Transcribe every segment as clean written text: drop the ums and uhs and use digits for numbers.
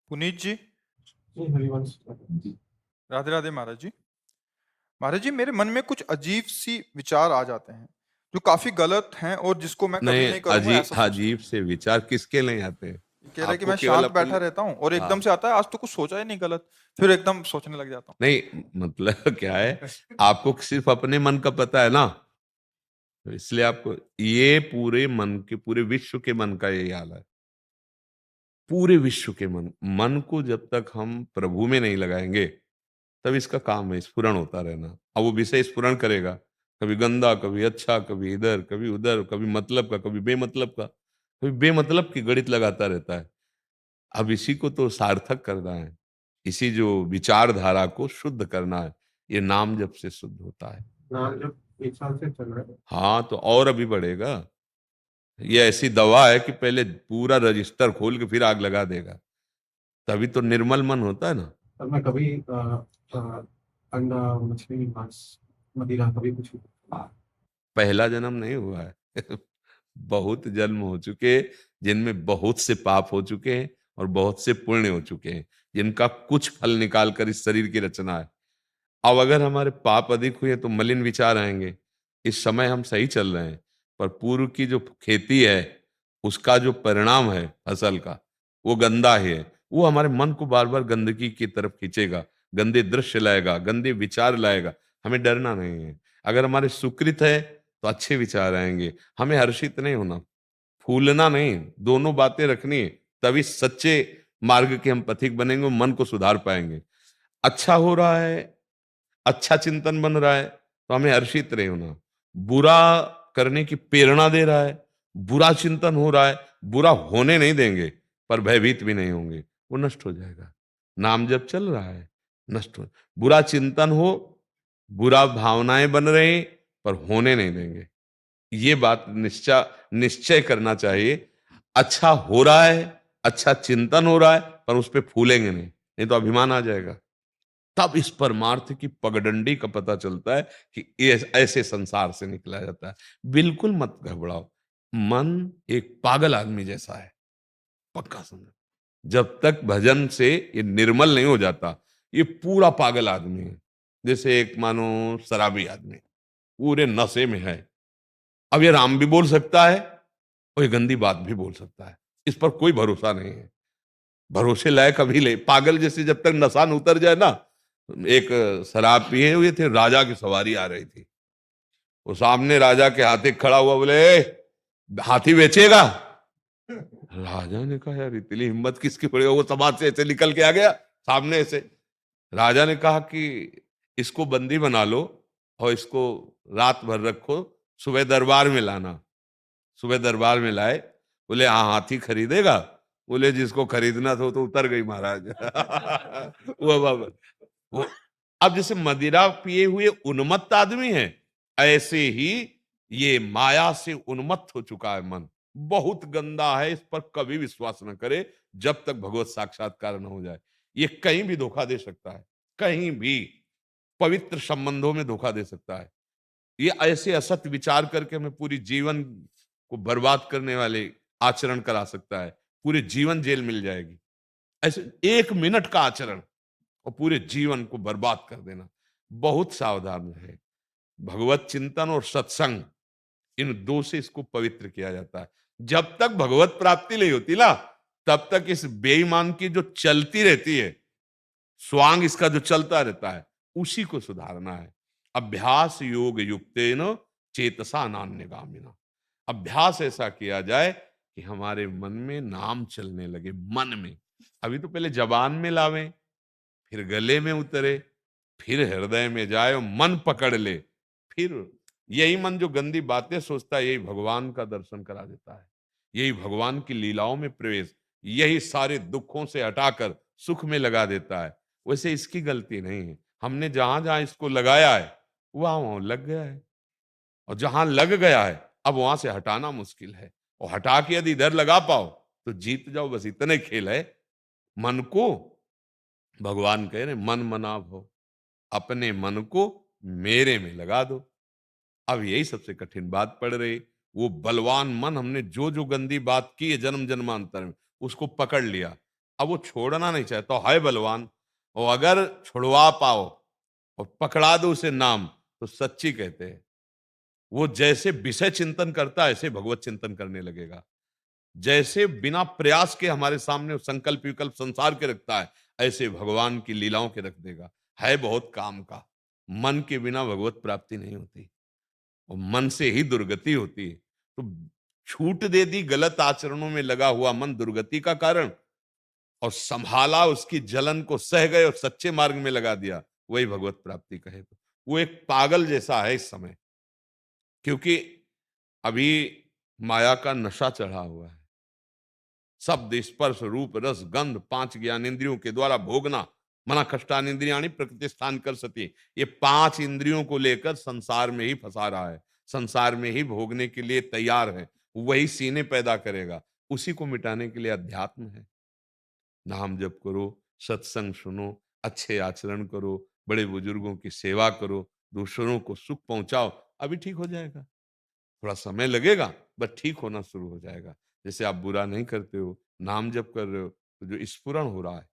पुनीत जी, जी, हरिवंश जी। राधे राधे महाराज जी। महाराज जी, मेरे मन में कुछ अजीब सी विचार आ जाते हैं जो काफी गलत हैं और जिसको मैं कभी नहीं, नहीं करूंगा ऐसा सोचता हूँ। अजीब से विचार किसके नहीं आते हैं? ये कह रहा है कि आपको मैं केवल शांत बैठा अपने। रहता हूँ और एकदम हाँ। से आता है, आज तो कुछ सोचा ही नहीं गलत, फिर एकदम सोचने लग जाता नहीं, मतलब क्या है, आपको सिर्फ अपने मन का पता है ना, तो इसलिए आपको ये पूरे मन के, पूरे विश्व के मन का यही हाल है। पूरे विश्व के मन मन को जब तक हम प्रभु में नहीं लगाएंगे, तब इसका काम है स्फुरण होता रहना। अब वो विषय स्फुरण करेगा, कभी गंदा, कभी अच्छा, कभी इधर, कभी उधर, कभी मतलब का, कभी बेमतलब का, कभी बेमतलब की गणित लगाता रहता है। अब इसी को तो सार्थक करना है, इसी जो विचारधारा को शुद्ध करना है। ये नाम जब से शुद्ध होता है। नाम जब 1 साल से चल रहा है। हाँ, तो और अभी बढ़ेगा। ये ऐसी दवा है कि पहले पूरा रजिस्टर खोल के फिर आग लगा देगा, तभी तो निर्मल मन होता है ना। पर मैं कभी अ, अंडा, मछली, मांस, मदिरा कभी कुछ नहीं। पहला जन्म नहीं हुआ है बहुत जन्म हो चुके, जिनमें बहुत से पाप हो चुके हैं और बहुत से पुण्य हो चुके हैं, जिनका कुछ फल निकाल कर इस शरीर की रचना है। अब अगर हमारे पाप अधिक हुए तो मलिन विचार आएंगे। इस समय हम सही चल रहे हैं, पर पूर्व की जो खेती है, उसका जो परिणाम है फसल का, वो गंदा ही है। वो हमारे मन को बार बार गंदगी की तरफ खींचेगा, गंदे दृश्य लाएगा, गंदे विचार लाएगा। हमें डरना नहीं है। अगर हमारे सुकृत है तो अच्छे विचार आएंगे। हमें हर्षित नहीं होना, फूलना नहीं, दोनों बातें रखनी है। तभी सच्चे मार्ग के हम पथिक बनेंगे और मन को सुधार पाएंगे। अच्छा हो रहा है, अच्छा चिंतन बन रहा है, तो हमें हर्षित नहीं होना। बुरा करने की प्रेरणा दे रहा है, बुरा चिंतन हो रहा है, बुरा होने नहीं देंगे, पर भयभीत भी नहीं होंगे। वो नष्ट हो जाएगा। नाम जब चल रहा है, नष्ट हो। बुरा चिंतन हो, बुरा भावनाएं बन रही, पर होने नहीं देंगे। ये बात निश्चय निश्चय करना चाहिए। अच्छा हो रहा है, अच्छा चिंतन हो रहा है, पर उस पर फूलेंगे नहीं, नहीं तो अभिमान आ जाएगा। तब इस परमार्थ की पगडंडी का पता चलता है कि ये ऐसे संसार से निकला जाता है। बिल्कुल मत घबराओ। मन एक पागल आदमी जैसा है, पक्का समझो। जब तक भजन से ये निर्मल नहीं हो जाता, ये पूरा पागल आदमी है। जैसे एक मानो शराबी आदमी पूरे नशे में है। अब ये राम भी बोल सकता है और ये गंदी बात भी बोल सकता है। इस पर कोई भरोसा नहीं है। भरोसे लायक अभी ले, पागल जैसे जब तक नशा न उतर जाए ना। एक शराब पिए हुए थे, राजा की सवारी आ रही थी। वो सामने राजा के हाथी खड़ा हुआ, बोले, "ए, हाथी बेचेगा?" राजा ने कहा, यार इतनी हिम्मत किसकी पड़ी? वो समाज से ऐसे निकल के आ गया सामने से। राजा ने कहा कि इसको बंदी बना लो और इसको रात भर रखो, सुबह दरबार में लाना। सुबह दरबार में लाए। बोले, हाँ, हाथी खरीदेगा? बोले, जिसको खरीदना था वो तो उतर गई महाराज वो वो अब जैसे मदिरा पिए हुए उन्मत्त आदमी है, ऐसे ही ये माया से उन्मत्त हो चुका है मन। बहुत गंदा है, इस पर कभी विश्वास न करे जब तक भगवत साक्षात्कार न हो जाए। ये कहीं भी धोखा दे सकता है, कहीं भी पवित्र संबंधों में धोखा दे सकता है। ये ऐसे असत विचार करके हमें पूरी जीवन को बर्बाद करने वाले आचरण करा सकता है। पूरे जीवन जेल मिल जाएगी। ऐसे 1 मिनट का आचरण और पूरे जीवन को बर्बाद कर देना। बहुत सावधान रहे। भगवत चिंतन और सत्संग, इन दो से इसको पवित्र किया जाता है। जब तक भगवत प्राप्ति नहीं होती ना, तब तक इस बेईमान की जो चलती रहती है, स्वांग इसका जो चलता रहता है, उसी को सुधारना है। अभ्यास योग युक्तेन चेतसा नान्यगामिना। अभ्यास ऐसा किया जाए कि हमारे मन में नाम चलने लगे। मन में, अभी तो पहले जबान में लावें, फिर गले में उतरे, फिर हृदय में जाए और मन पकड़ ले। फिर यही मन जो गंदी बातें सोचता है, यही भगवान का दर्शन करा देता है, यही भगवान की लीलाओं में प्रवेश, यही सारे दुखों से हटाकर सुख में लगा देता है। वैसे इसकी गलती नहीं है। हमने जहां जहां इसको लगाया है, वहां वहां लग गया है। और जहां लग गया है, अब वहां से हटाना मुश्किल है। और हटा के यदि इधर लगा पाओ तो जीत जाओ। बस इतने खेल है। मन को, भगवान कह रहे, मन मना भो, अपने मन को मेरे में लगा दो। अब यही सबसे कठिन बात पड़ रही। वो बलवान मन, हमने जो जो गंदी बात की है जन्म जन्मांतर में, उसको पकड़ लिया। अब वो छोड़ना नहीं चाहता, तो है बलवान, और अगर छुड़वा पाओ और पकड़ा दो उसे नाम, तो सच्ची कहते हैं वो जैसे विषय चिंतन करता है ऐसे भगवत चिंतन करने लगेगा। जैसे बिना प्रयास के हमारे सामने संकल्प विकल्प संसार के रखता है, ऐसे भगवान की लीलाओं के रख देगा। है बहुत काम का। मन के बिना भगवत प्राप्ति नहीं होती और मन से ही दुर्गति होती है। तो छूट दे दी गलत आचरणों में लगा हुआ मन दुर्गति का कारण, और संभाला उसकी जलन को, सह गए और सच्चे मार्ग में लगा दिया, वही भगवत प्राप्ति कहे तो। वो एक पागल जैसा है इस समय, क्योंकि अभी माया का नशा चढ़ा हुआ है। शब्द स्पर्श रूप रस गंध 5 ज्ञानेंद्रियों के द्वारा भोगना, मना कष्टान इंद्रियाणी प्रकृति स्थान कर सती, ये 5 इंद्रियों को लेकर संसार में ही फंसा रहा है, संसार में ही भोगने के लिए तैयार है। वही सीने पैदा करेगा, उसी को मिटाने के लिए अध्यात्म है। नाम जप करो, सत्संग सुनो, अच्छे आचरण करो, बड़े बुजुर्गों की सेवा करो, दूसरों को सुख पहुंचाओ, अभी ठीक हो जाएगा। थोड़ा समय लगेगा, बस ठीक होना शुरू हो जाएगा। जैसे आप बुरा नहीं करते हो, नाम जप कर रहे हो, तो जो स्फुरण हो रहा है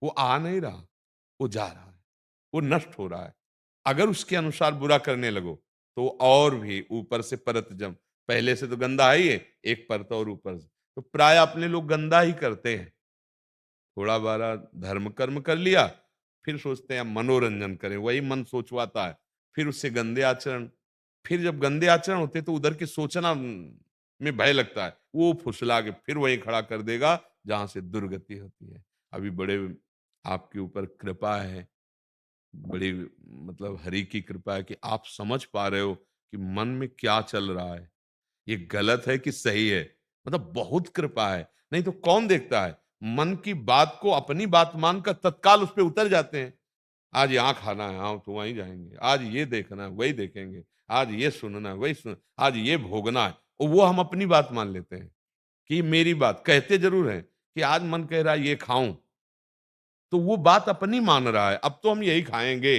वो आ नहीं रहा, वो जा रहा है, वो नष्ट हो रहा है। अगर उसके अनुसार बुरा करने लगो तो और भी ऊपर से परत जम, पहले से तो गंदा है ही है, एक परत और ऊपर से, तो प्राय अपने लोग गंदा ही करते हैं। थोड़ा बारा धर्म कर्म कर लिया, फिर सोचते हैं मनोरंजन करें, वही मन सोचवाता है, फिर उससे गंदे आचरण, फिर जब गंदे आचरण होते हैं तो उधर की सोचना में भय लगता है, वो फुसला के फिर वही खड़ा कर देगा जहां से दुर्गति होती है। अभी बड़े आपके ऊपर कृपा है, बड़ी मतलब हरि की कृपा है कि आप समझ पा रहे हो कि मन में क्या चल रहा है, ये गलत है कि सही है। मतलब बहुत कृपा है, नहीं तो कौन देखता है। मन की बात को अपनी बात मानकर तत्काल उस पे उतर जाते हैं। आज यहाँ खाना है, हाँ तो वहीं जाएंगे, आज ये देखना है वही देखेंगे, आज ये सुनना है वही सुन, आज ये भोगना है, और वो हम अपनी बात मान लेते हैं कि ये मेरी बात। कहते जरूर हैं कि आज मन कह रहा है ये खाऊं, तो वो बात अपनी मान रहा है, अब तो हम यही खाएंगे।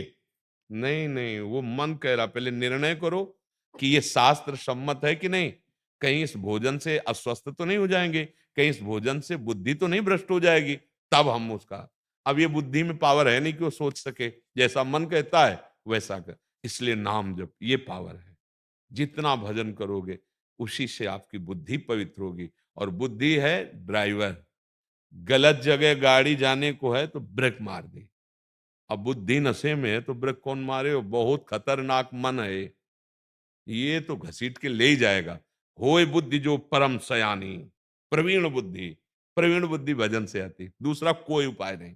नहीं नहीं, वो मन कह रहा, पहले निर्णय करो कि ये शास्त्र सम्मत है कि नहीं, कहीं इस भोजन से अस्वस्थ तो नहीं हो जाएंगे, कहीं इस भोजन से बुद्धि तो नहीं भ्रष्ट हो जाएगी, तब हम उसका। अब ये बुद्धि में पावर है नहीं कि वो सोच सके, जैसा मन कहता है वैसा कर। इसलिए नाम जप ये पावर है। जितना भजन करोगे उसी से आपकी बुद्धि पवित्र होगी, और बुद्धि है ड्राइवर। गलत जगह गाड़ी जाने को है तो ब्रेक मार दे। अब बुद्धि नशे में है तो ब्रेक कौन मारे, हो बहुत खतरनाक मन है, ये तो घसीट के ले ही जाएगा। होए बुद्धि जो परम सयानी, प्रवीण बुद्धि, प्रवीण बुद्धि भजन से आती, दूसरा कोई उपाय नहीं।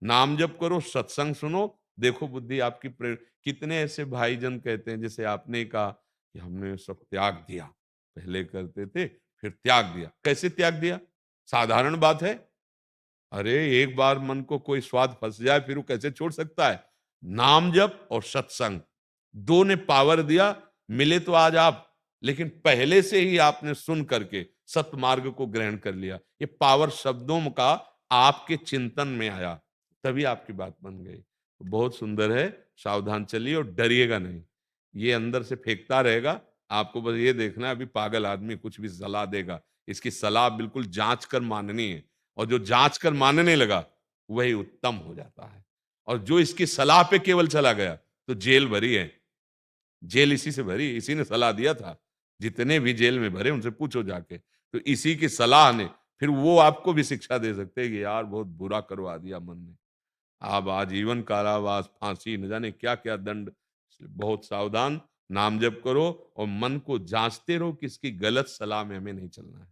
नाम जप करो, सत्संग सुनो, देखो बुद्धि आपकी कितने ऐसे भाईजन कहते हैं, जैसे आपने कहा कि हमने सब त्याग दिया, पहले करते थे फिर त्याग दिया। कैसे त्याग दिया? साधारण बात है। अरे एक बार मन को कोई स्वाद फंस जाए फिर वो कैसे छोड़ सकता है? नाम जप और सत्संग, दो ने पावर दिया। मिले तो आज आप, लेकिन पहले से ही आपने सुन करके सतमार्ग को ग्रहण कर लिया। ये पावर शब्दों का आपके चिंतन में आया, तभी आपकी बात बन गई। तो बहुत सुंदर है, सावधान चलिए और डरिएगा नहीं। ये अंदर से फेंकता रहेगा, आपको बस ये देखना है, अभी पागल आदमी कुछ भी सलाह देगा, इसकी सलाह बिल्कुल जांच कर माननी है, और जो जांच कर मानने लगा वही उत्तम हो जाता है। और जो इसकी सलाह पे केवल चला गया तो जेल भरी है, जेल इसी से भरी, इसी ने सलाह दिया था। जितने भी जेल में भरे उनसे पूछो जाके, तो इसी की सलाह ने, फिर वो आपको भी शिक्षा दे सकते हैं कि यार बहुत बुरा करवा दिया मन ने, आप आजीवन कारावास, फांसी, न जाने क्या क्या दंड। बहुत सावधान, नाम जप करो और मन को जांचते रहो कि इसकी गलत सलाह में हमें नहीं चलना है।